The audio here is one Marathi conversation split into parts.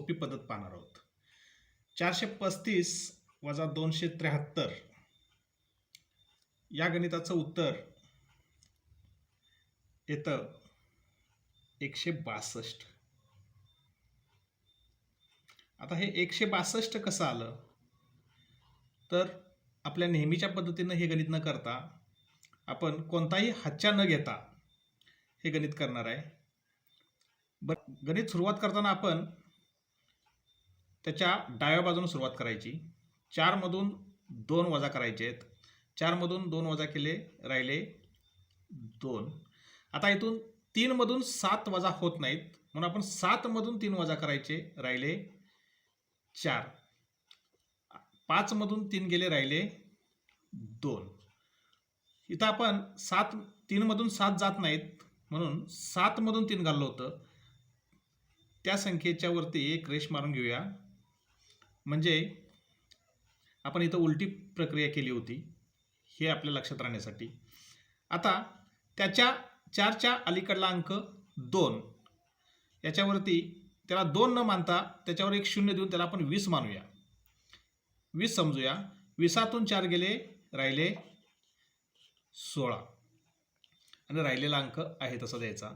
सोपी पद्धत पाहणार आहोत. 435 वजा 273 या गणिताचं उत्तर येतं 162. आता हे 162 कसं आलं तर आपल्या नेहमीच्या पद्धतीनं हे गणित न करता आपण कोणताही हातच्या न घेता हे गणित करणार आहे. गणित सुरुवात करताना आपण त्याच्या डाव्या बाजूने सुरुवात करायची. 4 मधून 2 वजा करायचे आहेत. 4 मधून 2 वजा केले राहिले 2. आता इथून 3 मधून 7 वजा होत नाहीत म्हणून आपण 7 मधून 3 वजा करायचे राहिले 4. 5 मधून 3 गेले राहिले 2. इथं आपण 3 मधून 7 जात नाहीत म्हणून 7 मधून 3 घाललं होतं. त्या संख्येच्या वरती एक रेष मारून घेऊया. म्हणजे आपण इथं उलटी प्रक्रिया केली होती हे आपल्या लक्षात राहण्यासाठी. आता त्याच्या 4च्या अलीकडला अंक 2 याच्यावरती त्याला 2 न मानता त्याच्यावर एक 0 देऊन त्याला आपण 20 मानूया. 20 समजूया. 20तून 4 गेले राहिले 16 आणि राहिलेला अंक आहे तसा द्यायचा.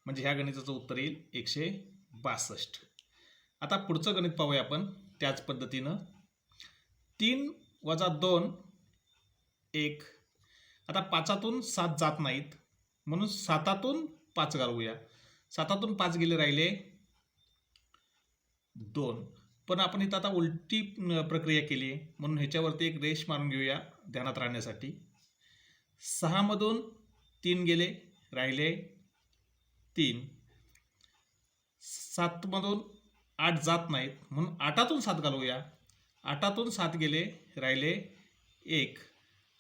म्हणजे ह्या गणिताचं उत्तर येईल 162. आता पुढचं गणित पाहूया आपण त्याच पद्धतीनं. 3 वजा 2 1. आता 5तून 7 जात नाहीत म्हणून 7तून 5 घालवूया. 7तून 5 गेले राहिले 2. पण आपण इथं आता उलटी प्रक्रिया केली म्हणून ह्याच्यावरती एक रेष मारून घेऊया ध्यानात राहण्यासाठी. 6 मधून 3 गेले राहिले 3. 7 मधून 8 जात नाहीत म्हणून 8तून 7 घालवूया. 8तून 7 गेले राहिले 1.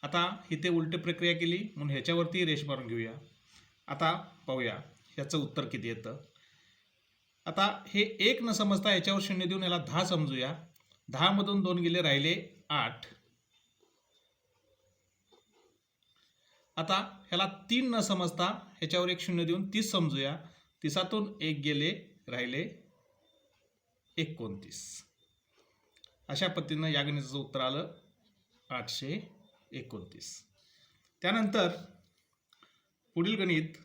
आता इथे उलटी प्रक्रिया केली म्हणून ह्याच्यावरती रेष मारून घेऊया. आता पाहूया ह्याचं उत्तर किती येतं. आता हे 1 न समजता याच्यावर 0 देऊन याला 10 समजूया. 10 मधून 2 गेले राहिले 8. आता ह्याला 3 न समजता ह्याच्यावर एक 0 देऊन 30 समजूया. 30तून 1 गेले राहिले 29. अशा पद्धतीनं या गणिताचं उत्तर आलं 829. त्यानंतर पुढील गणित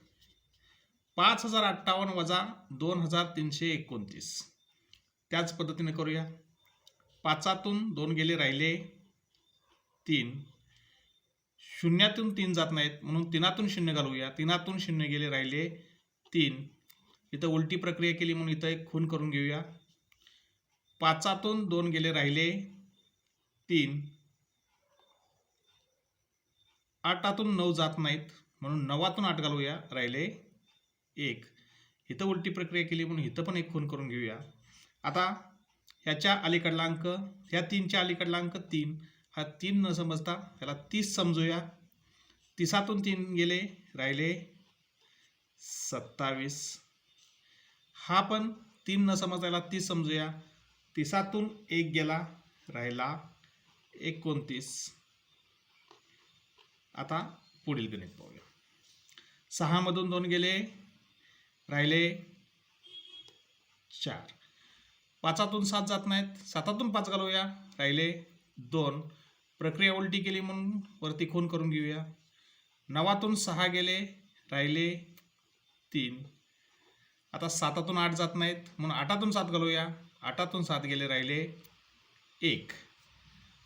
5058 वजा 2329. त्याच पद्धतीने करूया. 5तून 2 गेले राहिले 3. 0तून 3 जात नाहीत म्हणून 3तून 0 घालवूया. 3तून 0 गेले राहिले 3. इथं उलटी प्रक्रिया केली म्हणून इथं एक खून करून घेऊया. 5तून 2 गेले राहिले 3. 8तून 9 जात नाहीत म्हणून 9तून 8 घालवूया राहिले 1. इथं उलटी प्रक्रिया केली म्हणून इथं पण एक खून करून घेऊया. आता ह्याच्या अलीकडला अंक ह्या 3च्या अलीकडला अंक 3. हा 3 न समजता ह्याला 30 समजूया. 30तून 3 गेले राहिले 27. हा पण 3 न समजता याला 30 समजूया. 30तून 1 गेला राहिला 29. आता पुढील गणित पाहूया. 6 मधून 2 गेले राहिले 4. 5तून 7 जात नाहीत. 7तून 5 घालवूया राहिले 2. प्रक्रिया उलटी केली म्हणून वरती खून करून घेऊया. 9तून 6 गेले राहिले 3. आता 7तून 8 जात नाहीत म्हणून 8तून 7 घालवूया. 8तून 7 गेले राहिले 1.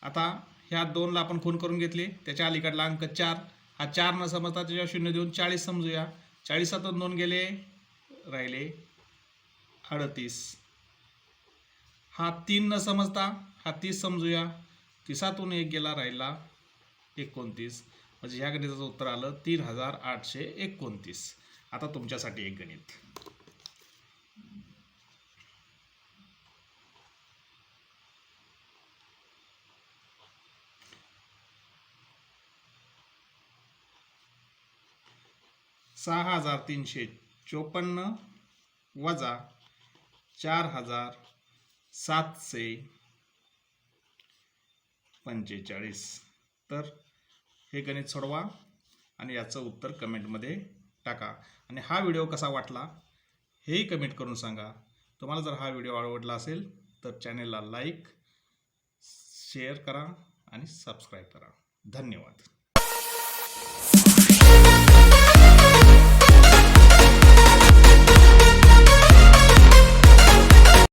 आता ह्या 2ला आपण खून करून घेतले. त्याच्या अलीकडला अंक 4. हा 4 न समजता त्याच्यावर 0 देऊन 40 समजूया. 40तून 2 गेले राहिले 38. हा 3 न समजता हा 30 समजूया. 30तून 1 गेला राहिला 29. म्हणजे ह्या गणिताचं उत्तर आलं 3829. आता तुमच्यासाठी एक गणित. $6,354 वजा 4,745. तर हे गणित सोडवा आणि याचं उत्तर कमेंटमध्ये टाका. आणि हा व्हिडिओ कसा वाटला हेही कमेंट करून सांगा. तुम्हाला जर हा व्हिडिओ आवडला असेल तर चॅनेलला लाईक शेअर करा आणि सबस्क्राईब करा. धन्यवाद.